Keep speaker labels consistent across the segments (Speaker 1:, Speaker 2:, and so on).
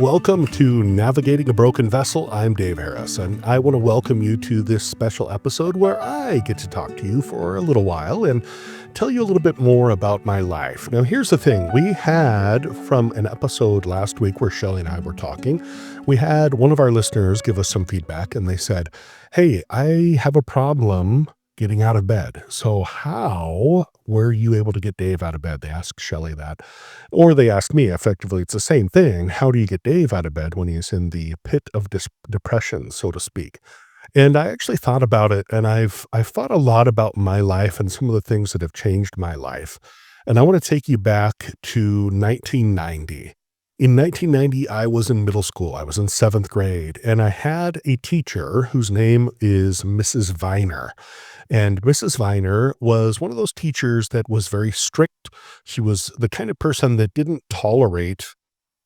Speaker 1: welcome to Navigating a Broken Vessel. I'm Dave Harris, and I want to welcome you to this special episode where I get to talk to you for a little while and tell you a little bit more about my life. Now, here's the thing. We had, from an episode last week where Shelly and I were talking, we had one of our listeners give us some feedback, and they said, hey, I have a problem getting out of bed. So how were you able to get Dave out of bed? They asked Shelly that. Or they asked me, effectively, it's the same thing. How do you get Dave out of bed when he's in the pit of depression, so to speak? And I actually thought about it, and I've thought a lot about my life and some of the things that have changed my life. And I want to take you back to 1990. In 1990, I was in middle school. I was in 7th grade, and I had a teacher whose name is Mrs. Viner. And Mrs. Viner was one of those teachers that was very strict. She was the kind of person that didn't tolerate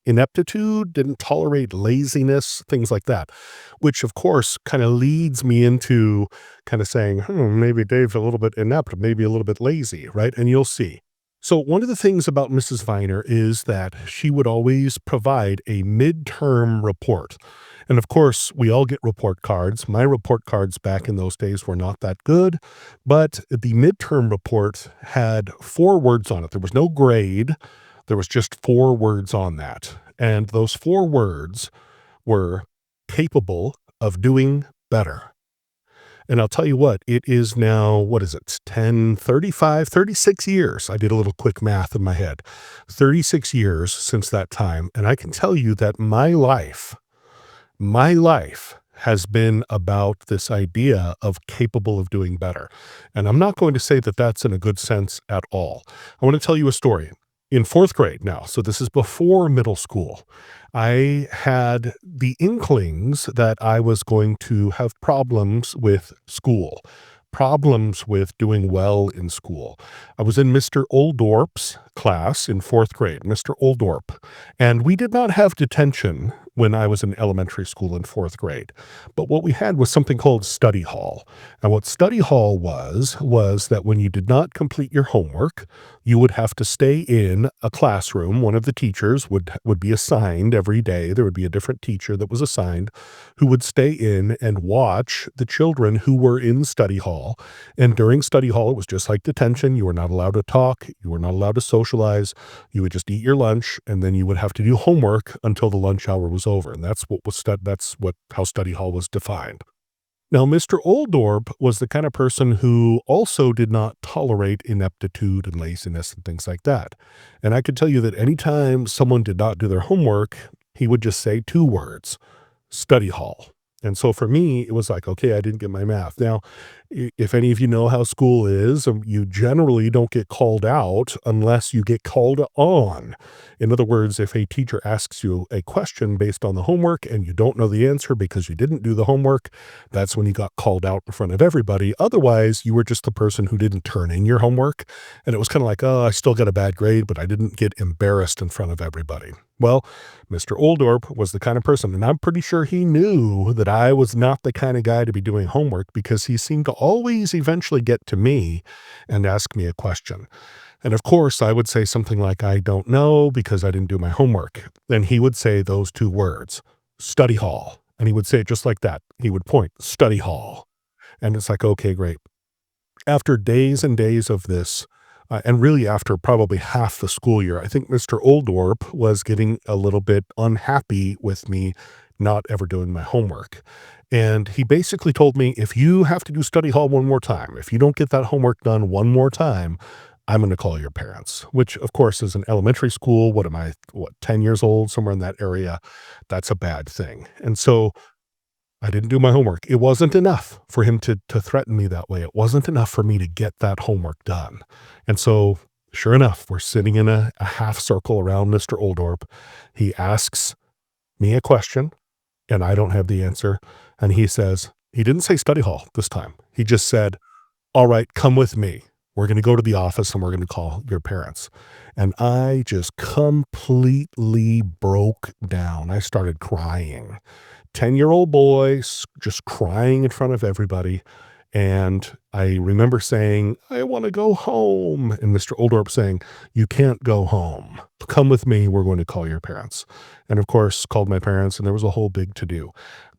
Speaker 1: ineptitude, didn't tolerate laziness, things like that, which of course kind of leads me into kind of saying, maybe Dave's a little bit inept, maybe a little bit lazy, right? And you'll see. So one of the things about Mrs. Viner is that she would always provide a midterm report. And of course, we all get report cards. My report cards back in those days were not that good, but the midterm report had 4 words on it. There was no grade. There was just 4 words on that. And those 4 words were capable of doing better. And I'll tell you what, it is now, what is it, 10, 35, 36 years. I did a little quick math in my head. 36 years since that time. And I can tell you that my life has been about this idea of capable of doing better. And I'm not going to say that that's in a good sense at all. I want to tell you a story. In 4th grade now, so this is before middle school, I had the inklings that I was going to have problems with school, problems with doing well in school. I was in Mr. Oldoerp's class in 4th grade, Mr. Oldoerp, and we did not have detention when I was in elementary school in 4th grade. But what we had was something called study hall. And what study hall was that when you did not complete your homework, you would have to stay in a classroom. One of the teachers would be assigned every day. There would be a different teacher that was assigned who would stay in and watch the children who were in study hall. And during study hall, it was just like detention. You were not allowed to talk. You were not allowed to socialize. You would just eat your lunch, and then you would have to do homework until the lunch hour was over. And that's how study hall was defined. Now, Mr. Oldoerp was the kind of person who also did not tolerate ineptitude and laziness and things like that. And I could tell you that anytime someone did not do their homework, he would just say 2 words, study hall. And so for me, it was like, okay, I didn't get my math. Now, if any of you know how school is, you generally don't get called out unless you get called on. In other words, if a teacher asks you a question based on the homework and you don't know the answer because you didn't do the homework, that's when you got called out in front of everybody. Otherwise, you were just the person who didn't turn in your homework. And it was kind of like, oh, I still got a bad grade, but I didn't get embarrassed in front of everybody. Well, Mr. Oldoerp was the kind of person, and I'm pretty sure he knew that I was not the kind of guy to be doing homework because he seemed to always eventually get to me and ask me a question. And of course, I would say something like, I don't know because I didn't do my homework. And he would say those 2 words, study hall. And he would say it just like that. He would point, study hall. And it's like, okay, great. After days and days of this, and really after probably half the school year, I think Mr. Oldoerp was getting a little bit unhappy with me not ever doing my homework. And he basically told me, if you have to do study hall one more time, if you don't get that homework done one more time, I'm going to call your parents, which of course is an elementary school. 10 years old, somewhere in that area. That's a bad thing. And so I didn't do my homework. It wasn't enough for him to threaten me that way. It wasn't enough for me to get that homework done. And so sure enough, we're sitting in a half circle around Mr. Oldoerp. He asks me a question and I don't have the answer. And he didn't say study hall this time. He just said, all right, come with me. We're going to go to the office and we're going to call your parents. And I just completely broke down. I started crying. 10-year-old boy just crying in front of everybody. And I remember saying, "I want to go home." And Mr. Oldoerp saying, "You can't go home. Come with me. We're going to call your parents." And of course, called my parents, and there was a whole big to do.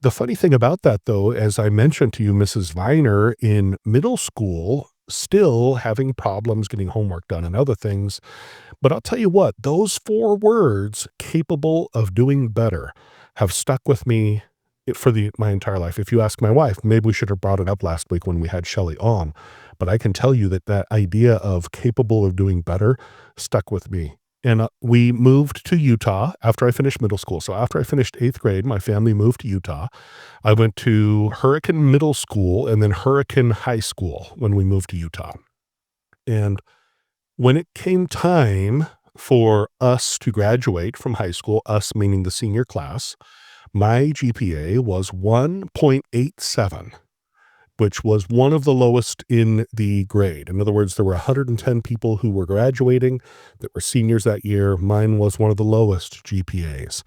Speaker 1: The funny thing about that, though, as I mentioned to you, Mrs. Viner, in middle school, still having problems getting homework done and other things. But I'll tell you what, those 4 words, capable of doing better, have stuck with me for my entire life. If you ask my wife, maybe we should have brought it up last week when we had Shelley on, but I can tell you that that idea of capable of doing better stuck with me. And we moved to Utah after I finished middle school. So after I finished 8th grade, my family moved to Utah. I went to Hurricane Middle School and then Hurricane High School when we moved to Utah. And when it came time for us to graduate from high school, us meaning the senior class, my GPA was 1.87, which was one of the lowest in the grade. In other words, there were 110 people who were graduating that were seniors that year. Mine was one of the lowest GPAs,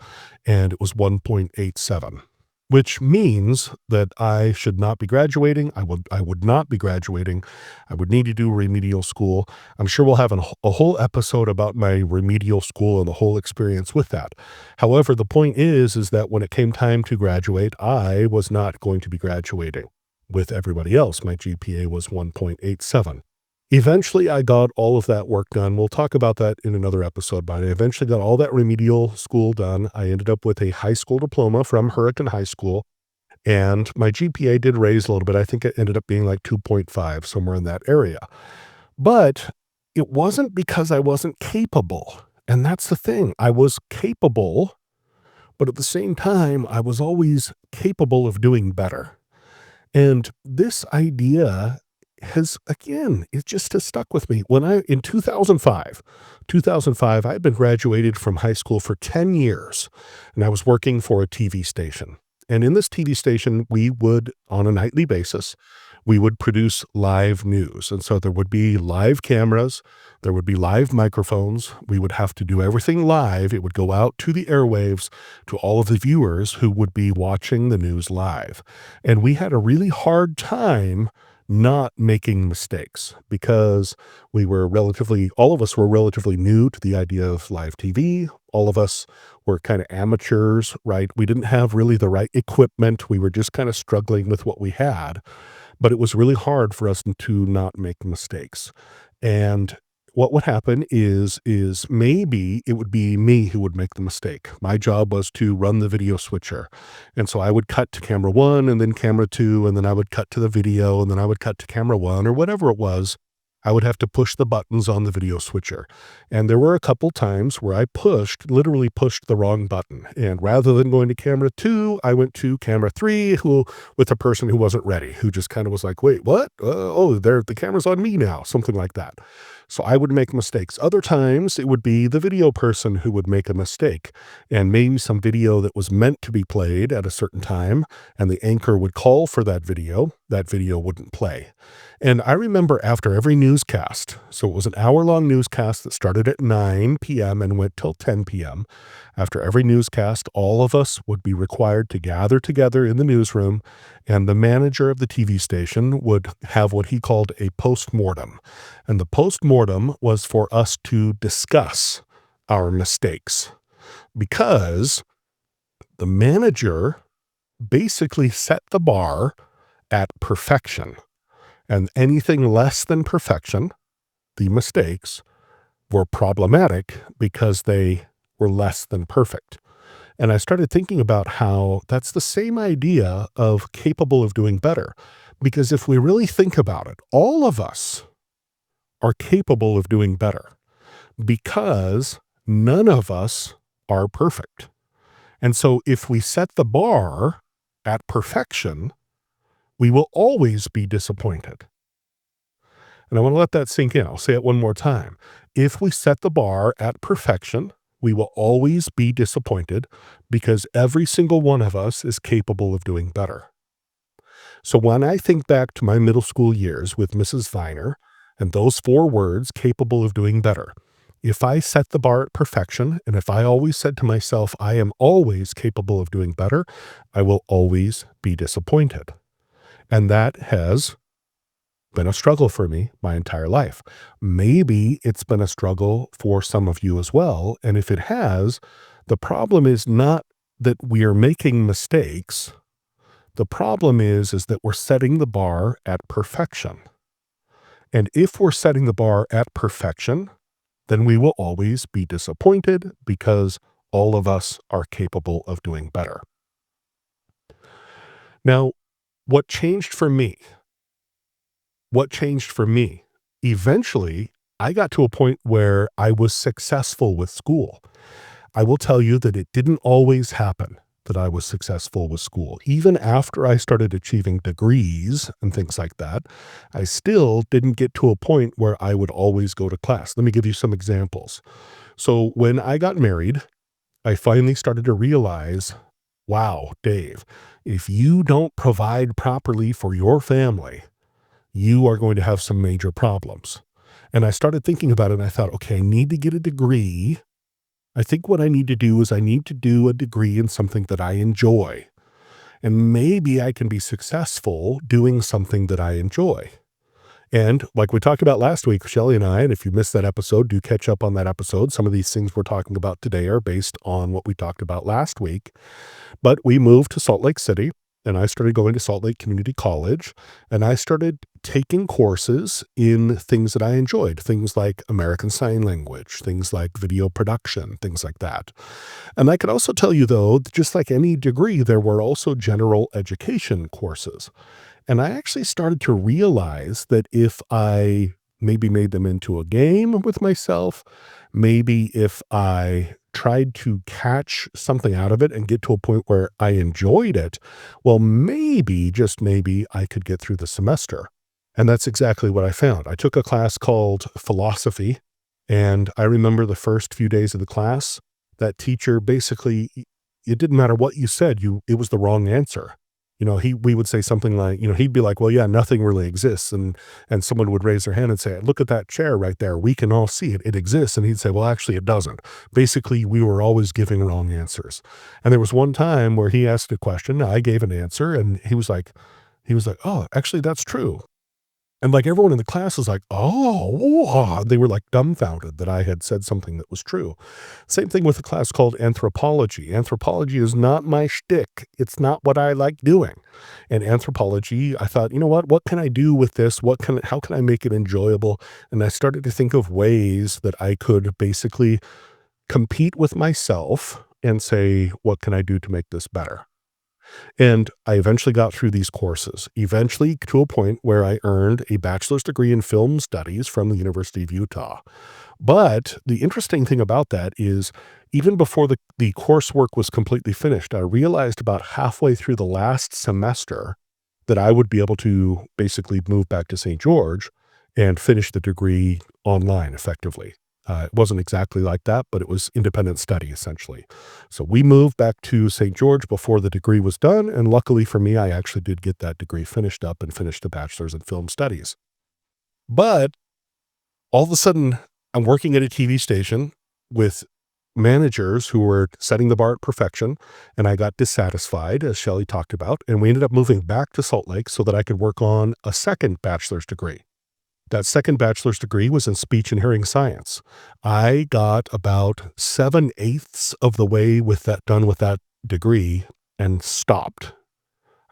Speaker 1: and it was 1.87. Which means that I should not be graduating. I would not be graduating. I would need to do remedial school. I'm sure we'll have a whole episode about my remedial school and the whole experience with that. However, the point is that when it came time to graduate, I was not going to be graduating with everybody else. My GPA was 1.87. Eventually, I got all of that work done. We'll talk about that in another episode, but I eventually got all that remedial school done. I ended up with a high school diploma from Hurricane High School, and my GPA did raise a little bit. I think it ended up being like 2.5, somewhere in that area. But it wasn't because I wasn't capable. And that's the thing. I was capable, but at the same time, I was always capable of doing better. And this idea it just has stuck with me. In 2005, I had been graduated from high school for 10 years, and I was working for a TV station. And in this TV station, we would, on a nightly basis, we would produce live news. And so there would be live cameras, there would be live microphones. We would have to do everything live. It would go out to the airwaves to all of the viewers who would be watching the news live. And we had a really hard time not making mistakes because all of us were relatively new to the idea of live TV. All of us were kind of amateurs, right? We didn't have really the right equipment. We were just kind of struggling with what we had, but it was really hard for us to not make mistakes. And what would happen is maybe it would be me who would make the mistake. My job was to run the video switcher. And so I would cut to camera 1 and then camera 2, and then I would cut to the video, and then I would cut to camera 1 or whatever it was. I would have to push the buttons on the video switcher. And there were a couple times where I literally pushed the wrong button. And rather than going to camera 2, I went to camera 3 with a person who wasn't ready, who just kind of was like, "Wait, what? The camera's on me now," something like that. So I would make mistakes. Other times it would be the video person who would make a mistake, and maybe some video that was meant to be played at a certain time, and the anchor would call for that video wouldn't play. And I remember after every newscast, so it was an hour-long newscast that started at 9 p.m. and went till 10 p.m. After every newscast, all of us would be required to gather together in the newsroom, and the manager of the TV station would have what he called a post-mortem. And the post-mortem was for us to discuss our mistakes, because the manager basically set the bar at perfection. And anything less than perfection, the mistakes, were problematic because they were less than perfect. And I started thinking about how that's the same idea of capable of doing better. Because if we really think about it, all of us are capable of doing better because none of us are perfect. And so if we set the bar at perfection, we will always be disappointed. And I want to let that sink in. I'll say it one more time. If we set the bar at perfection, we will always be disappointed because every single one of us is capable of doing better. So when I think back to my middle school years with Mrs. Viner and those 4 words, capable of doing better, if I set the bar at perfection, and if I always said to myself, I am always capable of doing better, I will always be disappointed. And that has been a struggle for me my entire life. Maybe it's been a struggle for some of you as well. And if it has, the problem is not that we are making mistakes. The problem is that we're setting the bar at perfection. And if we're setting the bar at perfection, then we will always be disappointed because all of us are capable of doing better. Now, what changed for me? What changed for me? Eventually, I got to a point where I was successful with school. I will tell you that it didn't always happen that I was successful with school. Even after I started achieving degrees and things like that, I still didn't get to a point where I would always go to class. Let me give you some examples. So when I got married, I finally started to realize, wow, Dave, if you don't provide properly for your family, you are going to have some major problems. And I started thinking about it and I thought, okay, I need to get a degree. I think what I need to do is I need to do a degree in something that I enjoy. And maybe I can be successful doing something that I enjoy. And like we talked about last week, Shelley and I, and if you missed that episode, do catch up on that episode. Some of these things we're talking about today are based on what we talked about last week. But we moved to Salt Lake City, and I started going to Salt Lake Community College, and I started taking courses in things that I enjoyed, things like American Sign Language, things like video production, things like that. And I can also tell you, though, just like any degree, there were also general education courses. And I actually started to realize that if I maybe made them into a game with myself, maybe if I tried to catch something out of it and get to a point where I enjoyed it, well, maybe, just maybe, I could get through the semester. And that's exactly what I found. I took a class called philosophy, and I remember the first few days of the class, that teacher basically, it didn't matter what you said, it was the wrong answer. We would say something like, he'd be like, well, yeah, nothing really exists. And someone would raise their hand and say, look at that chair right there. We can all see it. It exists. And he'd say, well, actually it doesn't. Basically, we were always giving wrong answers. And there was one time where he asked a question. I gave an answer and he was like, oh, actually that's true. And like everyone in the class was like, oh, wow. They were like dumbfounded that I had said something that was true. Same thing with a class called anthropology. Anthropology is not my shtick. It's not what I like doing. And anthropology, I thought, what can I do with this? How can I make it enjoyable? And I started to think of ways that I could basically compete with myself and say, what can I do to make this better? And I eventually got through these courses, eventually to a point where I earned a bachelor's degree in film studies from the University of Utah. But the interesting thing about that is even before the coursework was completely finished, I realized about halfway through the last semester that I would be able to basically move back to St. George and finish the degree online effectively. It wasn't exactly like that, but it was independent study essentially. So we moved back to St. George before the degree was done. And luckily for me, I actually did get that degree finished up and finished the bachelor's in film studies. But all of a sudden, I'm working at a TV station with managers who were setting the bar at perfection, and I got dissatisfied, as Shelley talked about, and we ended up moving back to Salt Lake so that I could work on a second bachelor's degree. That second bachelor's degree was in speech and hearing science. I got about 7/8 of the way done with that degree and stopped.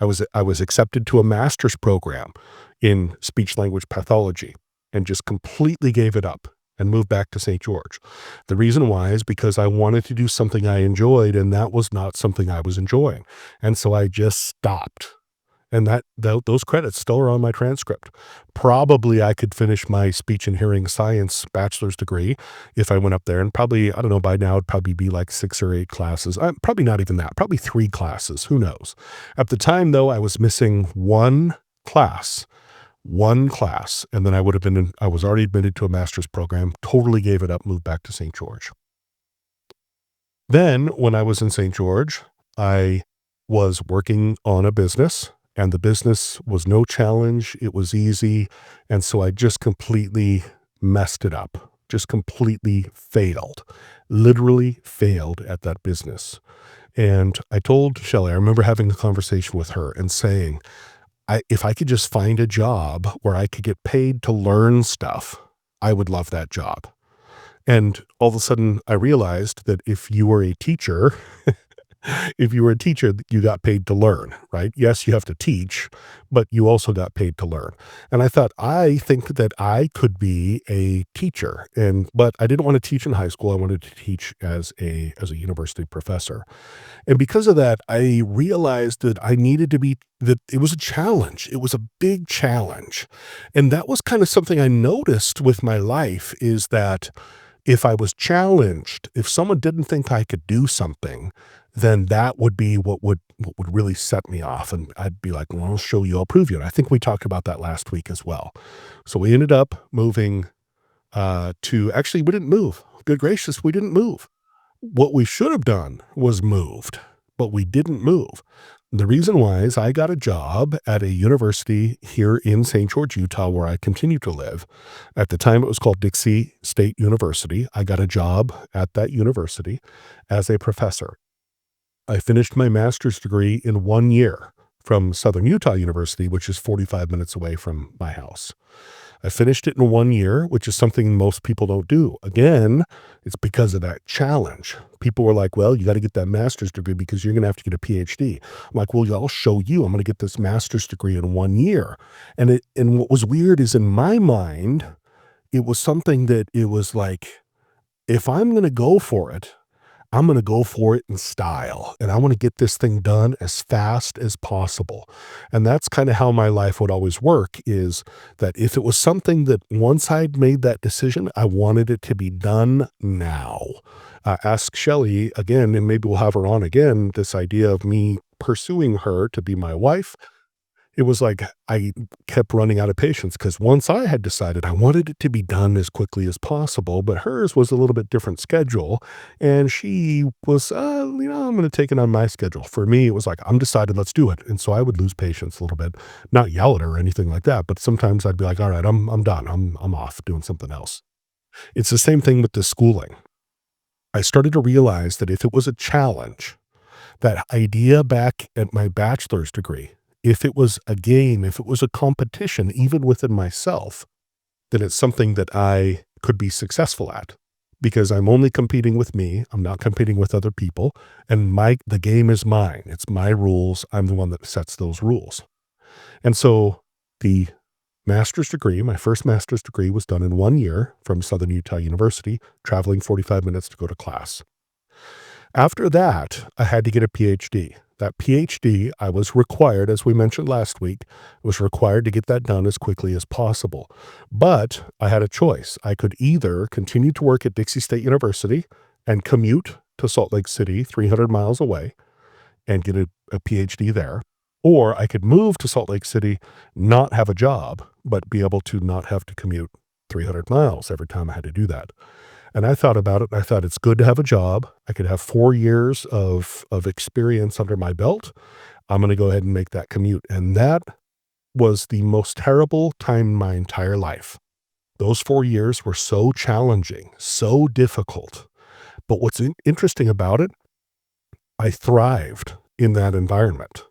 Speaker 1: I was accepted to a master's program in speech language pathology and just completely gave it up and moved back to St. George. The reason why is because I wanted to do something I enjoyed, and that was not something I was enjoying. And so I just stopped. And those credits still are on my transcript. Probably I could finish my speech and hearing science bachelor's degree if I went up there, and probably, I don't know, by now it'd probably be like 6 or 8 classes. Probably not even that, probably 3 classes. Who knows? At the time though, I was missing class, one class. And then I was already admitted to a master's program, totally gave it up, moved back to St. George. Then when I was in St. George, I was working on a business. And the business was no challenge. It was easy. And so I just completely messed it up, just completely failed, literally failed at that business. And I told Shelley, I remember having a conversation with her and saying, if I could just find a job where I could get paid to learn stuff, I would love that job. And all of a sudden, I realized that if you were a teacher, you got paid to learn, right? Yes, you have to teach, but you also got paid to learn. And I thought, I think that I could be a teacher. But I didn't want to teach in high school. I wanted to teach as a university professor. And because of that, I realized that it was a challenge. It was a big challenge. And that was kind of something I noticed with my life, is that if I was challenged, if someone didn't think I could do something, then that would be what would really set me off, and I'd be like, "Well, I'll show you, I'll prove you." And I think we talked about that last week as well. So we ended up moving, we didn't move. Good gracious, we didn't move. What we should have done was moved, but we didn't move. The reason why is I got a job at a university here in St. George, Utah, where I continue to live. At the time, it was called Dixie State University. I got a job at that university as a professor. I finished my master's degree in 1 year from Southern Utah University, which is 45 minutes away from my house. I finished it in 1 year, which is something most people don't do. Again, it's because of that challenge. People were like, well, you got to get that master's degree because you're going to have to get a PhD. I'm like, well, I'll show you. I'm going to get this master's degree in 1 year. And what was weird is, in my mind, it was something that it was like, if I'm going to go for it, I'm going to go for it in style, and I want to get this thing done as fast as possible. And that's kind of how my life would always work, is that if it was something that once I'd made that decision, I wanted it to be done now. Ask Shelley again, and maybe we'll have her on again, this idea of me pursuing her to be my wife. It was like I kept running out of patience, because once I had decided, I wanted it to be done as quickly as possible, but hers was a little bit different schedule, and she was, I'm going to take it on my schedule. For me, it was like, I'm decided, let's do it. And so I would lose patience a little bit, not yell at her or anything like that, but sometimes I'd be like, all right, I'm done. I'm off doing something else. It's the same thing with the schooling. I started to realize that if it was a challenge, that idea back at my bachelor's degree, if it was a game, if it was a competition, even within myself, then it's something that I could be successful at, because I'm only competing with me. I'm not competing with other people. And the game is mine. It's my rules. I'm the one that sets those rules. And so the master's degree, my first master's degree, was done in 1 year from Southern Utah University, traveling 45 minutes to go to class. After that, I had to get a PhD. That PhD, I was required, as we mentioned last week, was required to get that done as quickly as possible. But I had a choice. I could either continue to work at Dixie State University and commute to Salt Lake City, 300 miles away, and get a PhD there, or I could move to Salt Lake City, not have a job, but be able to not have to commute 300 miles every time I had to do that. And I thought about it, and I thought, it's good to have a job. I could have 4 years of experience under my belt. I'm going to go ahead and make that commute. And that was the most terrible time in my entire life. Those 4 years were so challenging, so difficult. But what's interesting about it, I thrived in that environment,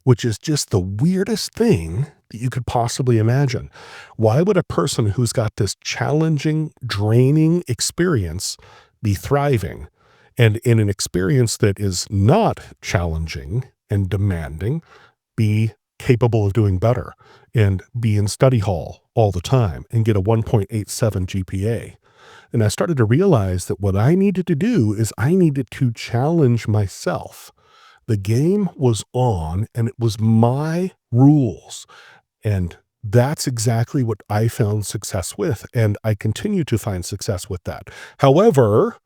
Speaker 1: which is just the weirdest thing that you could possibly imagine. Why would a person who's got this challenging, draining experience be thriving? And in an experience that is not challenging and demanding, be capable of doing better and be in study hall all the time and get a 1.87 GPA. And I started to realize that what I needed to do is I needed to challenge myself. The game was on, and it was my rules. And that's exactly what I found success with. And I continue to find success with that. However,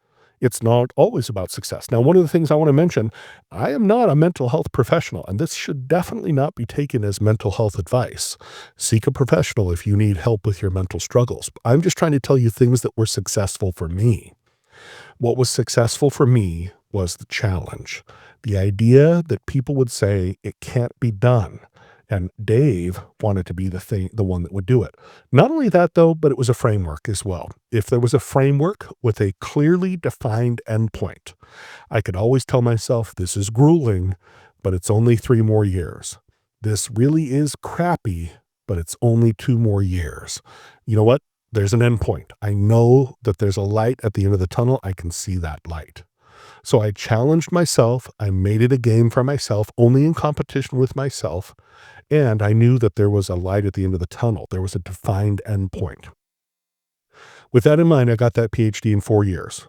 Speaker 1: it's not always about success. Now, one of the things I want to mention, I am not a mental health professional, and this should definitely not be taken as mental health advice. Seek a professional if you need help with your mental struggles. I'm just trying to tell you things that were successful for me. What was successful for me was the challenge. The idea that people would say it can't be done. And Dave wanted to be the one that would do it. Not only that, though, but it was a framework as well. If there was a framework with a clearly defined endpoint, I could always tell myself, this is grueling, but it's only 3 more years. This really is crappy, but it's only 2 more years. You know what? There's an end point. I know that there's a light at the end of the tunnel. I can see that light. So I challenged myself. I made it a game for myself, only in competition with myself. And I knew that there was a light at the end of the tunnel. There was a defined end point. With that in mind, I got that PhD in 4 years.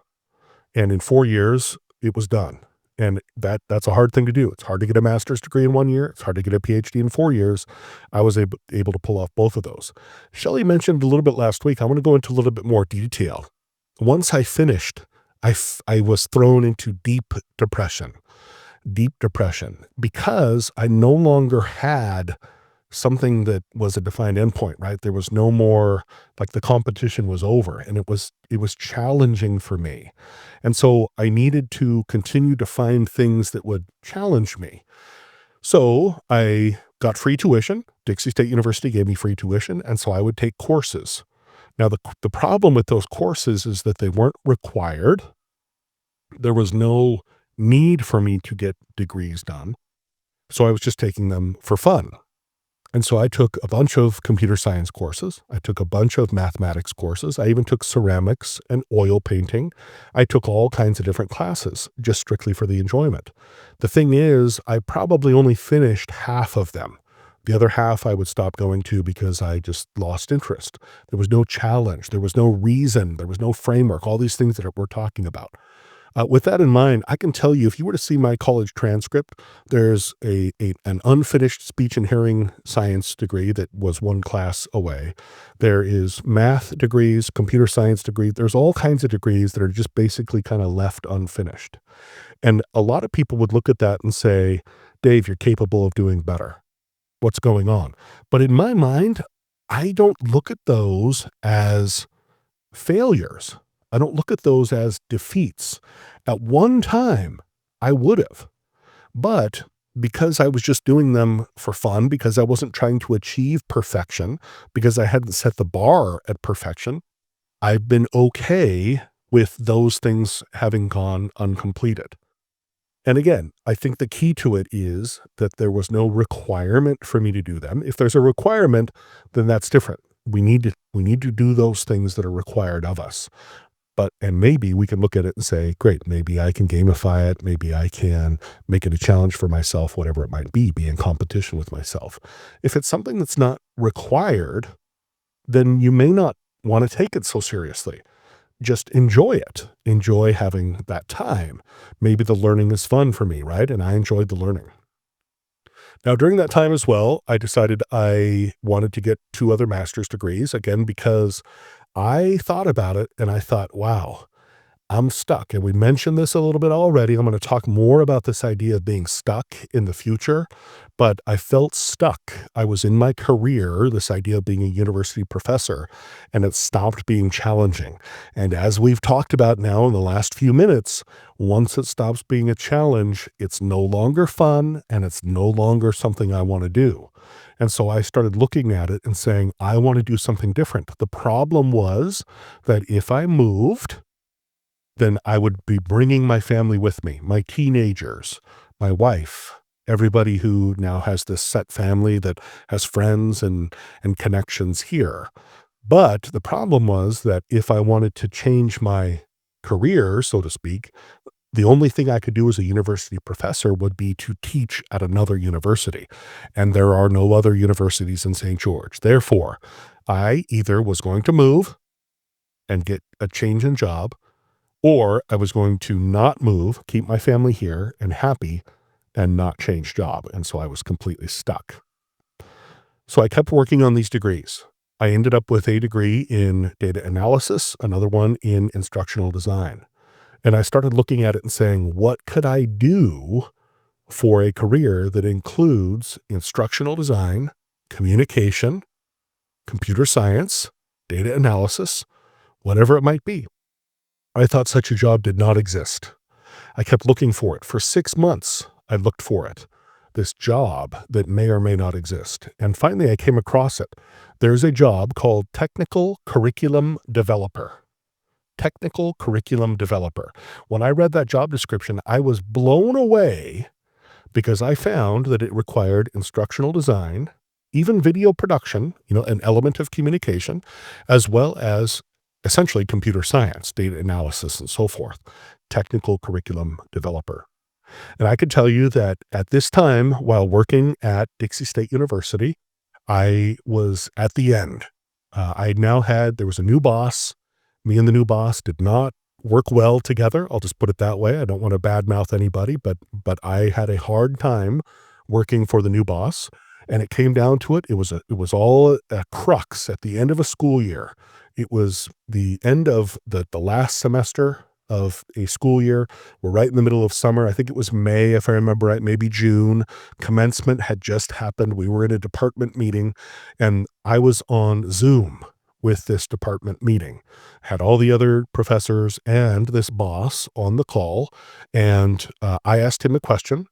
Speaker 1: And in 4 years, it was done. And that's a hard thing to do. It's hard to get a master's degree in 1 year. It's hard to get a PhD in 4 years. I was able to pull off both of those. Shelley mentioned a little bit last week. I want to go into a little bit more detail. Once I finished, I was thrown into deep depression, because I no longer had something that was a defined endpoint, right? There was no more, like, the competition was over, and it was challenging for me. And so I needed to continue to find things that would challenge me. So I got free tuition. Dixie State University gave me free tuition, and so I would take courses. Now, the problem with those courses is that they weren't required. There was no need for me to get degrees done. So I was just taking them for fun. And so I took a bunch of computer science courses. I took a bunch of mathematics courses. I even took ceramics and oil painting. I took all kinds of different classes just strictly for the enjoyment. The thing is, I probably only finished half of them. The other half I would stop going to because I just lost interest. There was no challenge. There was no reason. There was no framework, all these things that we're talking about. With that in mind, I can tell you, if you were to see my college transcript, there's an unfinished speech and hearing science degree that was one class away. There is math degrees, computer science degrees. There's all kinds of degrees that are just basically kind of left unfinished. And a lot of people would look at that and say, Dave, you're capable of doing better. What's going on? But in my mind, I don't look at those as failures. I don't look at those as defeats. At one time, I would have. But because I was just doing them for fun, because I wasn't trying to achieve perfection, because I hadn't set the bar at perfection, I've been okay with those things having gone uncompleted. And again, I think the key to it is that there was no requirement for me to do them. If there's a requirement, then that's different. We need to do those things that are required of us. And maybe we can look at it and say, great, maybe I can gamify it. Maybe I can make it a challenge for myself, whatever it might be in competition with myself. If it's something that's not required, then you may not want to take it so seriously. Just enjoy it. Enjoy having that time. Maybe the learning is fun for me, right? And I enjoyed the learning. Now, during that time as well, I decided I wanted to get 2 other master's degrees, again, because I thought about it and I thought, wow, I'm stuck. And we mentioned this a little bit already. I'm going to talk more about this idea of being stuck in the future, but I felt stuck. I was in my career, this idea of being a university professor, and it stopped being challenging. And as we've talked about now in the last few minutes, once it stops being a challenge, it's no longer fun and it's no longer something I want to do. And so I started looking at it and saying, I want to do something different. The problem was that if I moved, then I would be bringing my family with me, my teenagers, my wife, everybody who now has this set family that has friends and connections here. But the problem was that if I wanted to change my career, so to speak, the only thing I could do as a university professor would be to teach at another university. And there are no other universities in St. George. Therefore, I either was going to move and get a change in job, or I was going to not move, keep my family here and happy, and not change job. And so I was completely stuck. So I kept working on these degrees. I ended up with a degree in data analysis, another one in instructional design. And I started looking at it and saying, what could I do for a career that includes instructional design, communication, computer science, data analysis, whatever it might be? I thought such a job did not exist. I kept looking for it. For 6 months, I looked for it, this job that may or may not exist. And finally, I came across it. There's a job called Technical Curriculum Developer. Technical Curriculum Developer. When I read that job description, I was blown away because I found that it required instructional design, even video production, an element of communication, as well as essentially computer science, data analysis, and so forth, technical curriculum developer. And I could tell you that at this time, while working at Dixie State University, I was at the end. There was a new boss. Me and the new boss did not work well together. I'll just put it that way. I don't want to badmouth anybody, but I had a hard time working for the new boss. And it came down to it. It was all a crux at the end of a school year. It was the end of the last semester of a school year. We're right in the middle of summer. I think it was May, if I remember right, maybe June. Commencement had just happened. We were in a department meeting, and I was on Zoom with this department meeting. Had all the other professors and this boss on the call, and I asked him a question,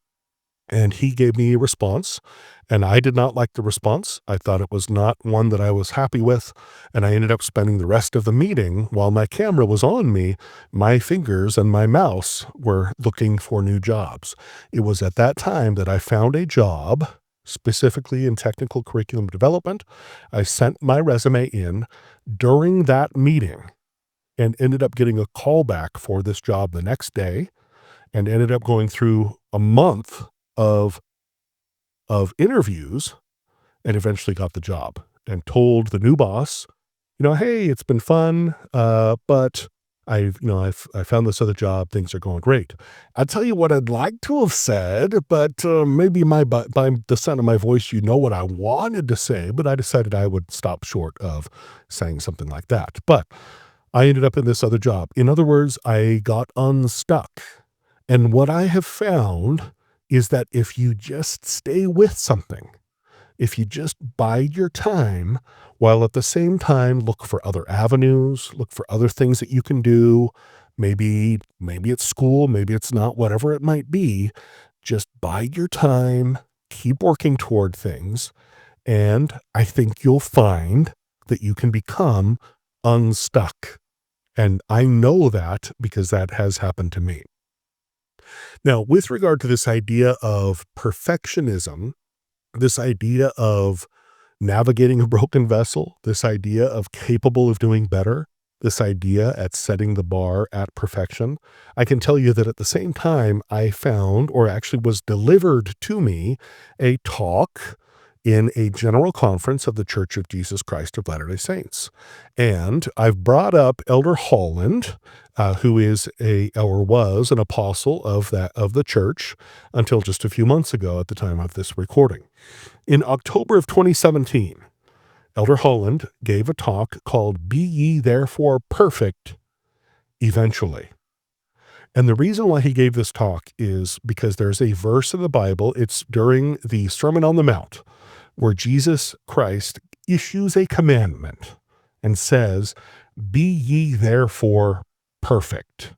Speaker 1: and he gave me a response, and I did not like the response. I thought it was not one that I was happy with, and I ended up spending the rest of the meeting, while my camera was on me, my fingers and my mouse were looking for new jobs. It was at that time that I found a job, specifically in technical curriculum development. I sent my resume in during that meeting and ended up getting a call back for this job the next day, and ended up going through a month of interviews, and eventually got the job, and told the new boss, hey, it's been fun, but I found this other job. Things are going great. I'll tell you what I'd like to have said, but maybe by the sound of my voice, you know what I wanted to say, but I decided I would stop short of saying something like that. But I ended up in this other job. In other words, I got unstuck. And what I have found is that if you just stay with something, if you just bide your time, while at the same time look for other avenues, look for other things that you can do, maybe it's school, maybe it's not, whatever it might be, just bide your time, keep working toward things, and I think you'll find that you can become unstuck. And I know that because that has happened to me. Now, with regard to this idea of perfectionism, this idea of navigating a broken vessel, this idea of capable of doing better, this idea at setting the bar at perfection, I can tell you that at the same time, I found, or actually was delivered to me, a talk in a general conference of the Church of Jesus Christ of Latter-day Saints. And I've brought up Elder Holland, who is or was an apostle of the church until just a few months ago at the time of this recording. In October of 2017, Elder Holland gave a talk called "Be Ye Therefore Perfect Eventually." And the reason why he gave this talk is because there's a verse in the Bible, it's during the Sermon on the Mount, where Jesus Christ issues a commandment and says, "Be ye therefore perfect."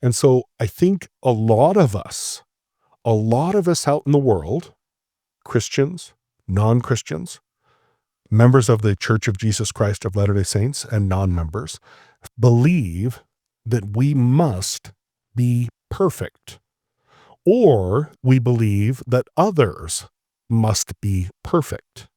Speaker 1: And so I think a lot of us out in the world, Christians, non-Christians, members of the Church of Jesus Christ of Latter-day Saints and non-members, believe that we must be perfect, or we believe that others must be perfect.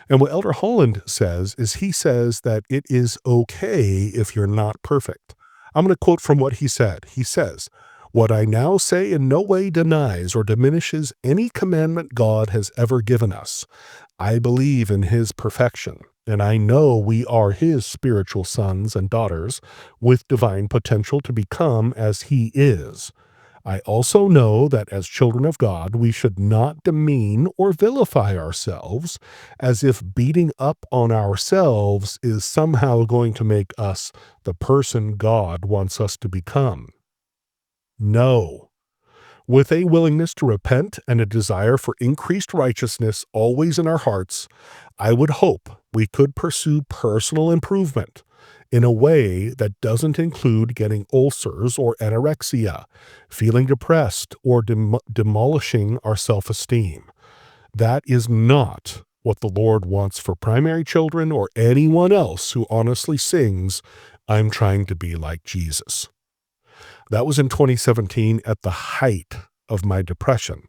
Speaker 1: And what Elder Holland says is he says that it is okay if you're not perfect. I'm going to quote from what he said. He says, "What I now say in no way denies or diminishes any commandment God has ever given us. I believe in his perfection, and I know we are his spiritual sons and daughters with divine potential to become as he is. I also know that as children of God, we should not demean or vilify ourselves as if beating up on ourselves is somehow going to make us the person God wants us to become. No. With a willingness to repent and a desire for increased righteousness always in our hearts, I would hope we could pursue personal improvement in a way that doesn't include getting ulcers or anorexia, feeling depressed, or demolishing our self-esteem. That is not what the Lord wants for primary children or anyone else who honestly sings, "I'm trying to be like Jesus." That was in 2017 at the height of my depression.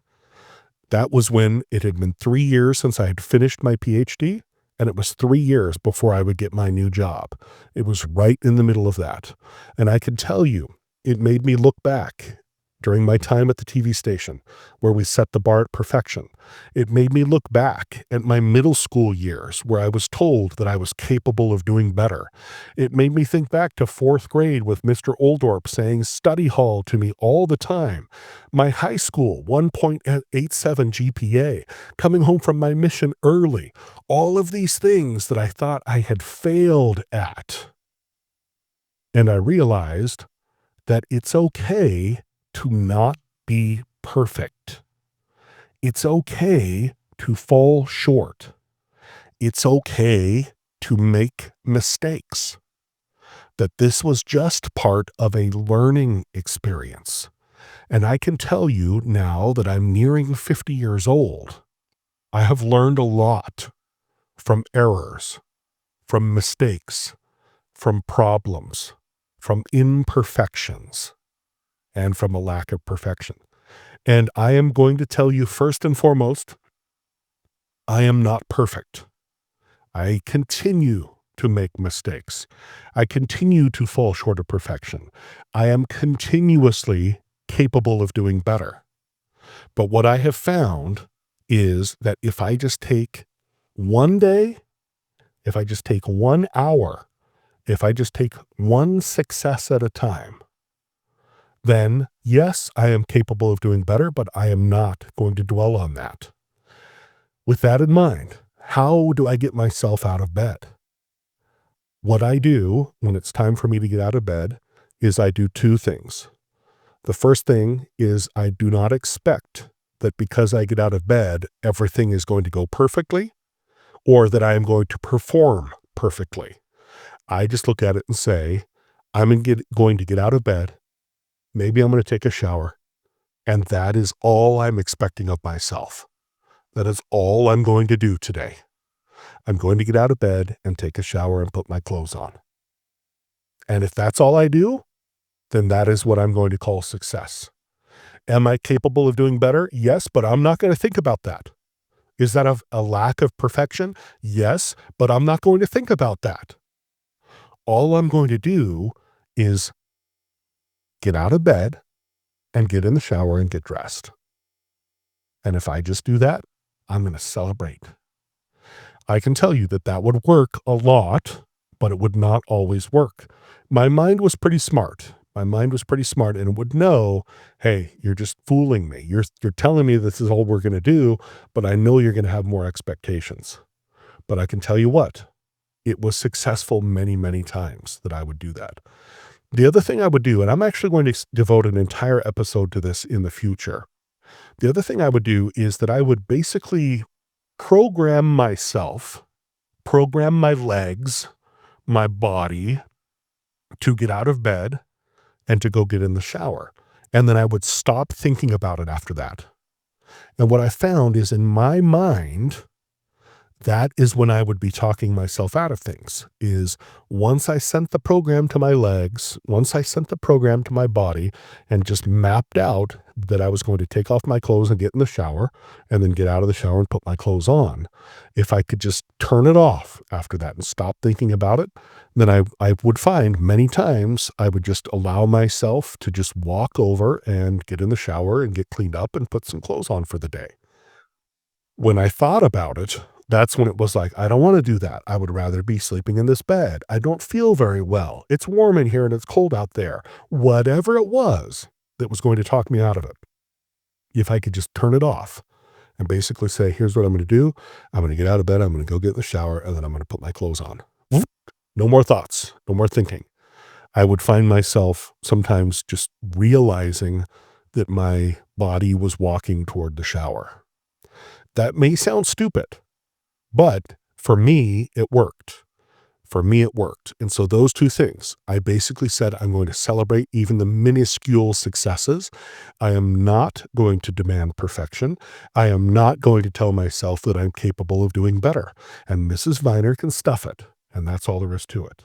Speaker 1: That was when it had been 3 years since I had finished my PhD, and it was 3 years before I would get my new job. It was right in the middle of that. And I can tell you, it made me look back during my time at the TV station where we set the bar at perfection. It made me look back at my middle school years where I was told that I was capable of doing better. It made me think back to 4th grade with Mr. Oldoerp saying study hall to me all the time. My high school 1.87 GPA, coming home from my mission early. All of these things that I thought I had failed at. And I realized that it's okay to not be perfect. It's okay to fall short. It's okay to make mistakes. That this was just part of a learning experience. And I can tell you now that I'm nearing 50 years old, I have learned a lot from errors, from mistakes, from problems, from imperfections, and from a lack of perfection. And I am going to tell you first and foremost, I am not perfect. I continue to make mistakes. I continue to fall short of perfection. I am continuously capable of doing better. But what I have found is that if I just take one day, if I just take 1 hour, if I just take one success at a time, then yes, I am capable of doing better, but I am not going to dwell on that. With that in mind, how do I get myself out of bed? What I do when it's time for me to get out of bed is I do 2 things. The first thing is I do not expect that because I get out of bed, everything is going to go perfectly or that I am going to perform perfectly. I just look at it and say, going to get out of bed. Maybe I'm going to take a shower. And that is all I'm expecting of myself. That is all I'm going to do today. I'm going to get out of bed and take a shower and put my clothes on. And if that's all I do, then that is what I'm going to call success. Am I capable of doing better? Yes, but I'm not going to think about that. Is that a lack of perfection? Yes, but I'm not going to think about that. All I'm going to do is get out of bed and get in the shower and get dressed. And if I just do that, I'm going to celebrate. I can tell you that that would work a lot, but it would not always work. My mind was pretty smart. And it would know, hey, you're just fooling me. You're telling me this is all we're going to do, but I know you're going to have more expectations. But I can tell you what, it was successful many, many times that I would do that. The other thing I would do, and I'm actually going to devote an entire episode to this in the future. The other thing I would do is that I would basically program myself, program my legs, my body to get out of bed and to go get in the shower. And then I would stop thinking about it after that. And what I found is in my mind, that is when I would be talking myself out of things, is once I sent the program to my legs, once I sent the program to my body and just mapped out that I was going to take off my clothes and get in the shower and then get out of the shower and put my clothes on. If I could just turn it off after that and stop thinking about it, then I would find many times I would just allow myself to just walk over and get in the shower and get cleaned up and put some clothes on for the day. When I thought about it, that's when it was like, I don't want to do that. I would rather be sleeping in this bed. I don't feel very well. It's warm in here and it's cold out there. Whatever it was that was going to talk me out of it. If I could just turn it off and basically say, here's what I'm going to do. I'm going to get out of bed. I'm going to go get in the shower and then I'm going to put my clothes on. No more thoughts, no more thinking. I would find myself sometimes just realizing that my body was walking toward the shower. That may sound stupid. But for me, it worked. And so those 2 things, I basically said, I'm going to celebrate even the minuscule successes. I am not going to demand perfection. I am not going to tell myself that I'm capable of doing better. And Mrs. Viner can stuff it. And that's all there is to it.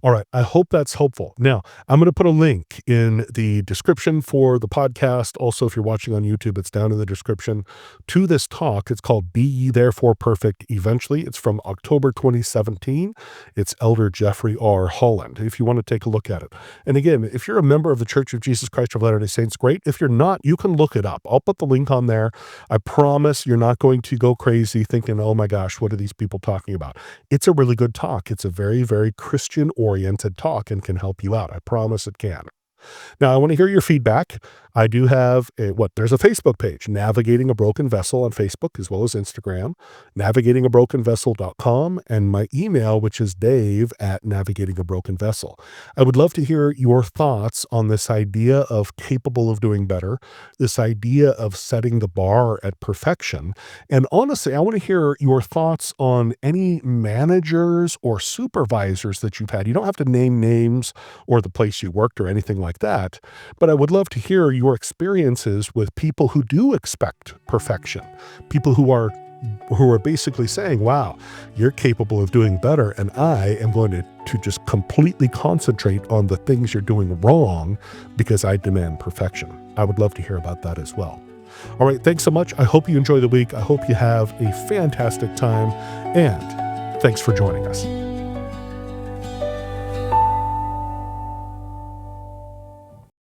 Speaker 1: All right. I hope that's helpful. Now, I'm going to put a link in the description for the podcast. Also, if you're watching on YouTube, it's down in the description to this talk. It's called Be Ye Therefore Perfect Eventually. It's from October 2017. It's Elder Jeffrey R. Holland, if you want to take a look at it. And again, if you're a member of the Church of Jesus Christ of Latter-day Saints, great. If you're not, you can look it up. I'll put the link on there. I promise you're not going to go crazy thinking, oh my gosh, what are these people talking about? It's a really good talk. It's a very, very Christian-oriented talk and can help you out. I promise it can. Now, I want to hear your feedback. I do have there's a Facebook page, Navigating a Broken Vessel on Facebook as well as Instagram, navigatingabrokenvessel.com, and my email, which is dave@navigatingabrokenvessel. I would love to hear your thoughts on this idea of capable of doing better, this idea of setting the bar at perfection. And honestly, I want to hear your thoughts on any managers or supervisors that you've had. You don't have to name names or the place you worked or anything like that. But I would love to hear your experiences with people who do expect perfection, people who are basically saying, wow, you're capable of doing better, and I am going to just completely concentrate on the things you're doing wrong because I demand perfection. I would love to hear about that as well. All right, thanks so much. I hope you enjoy the week. I hope you have a fantastic time, and thanks for joining us.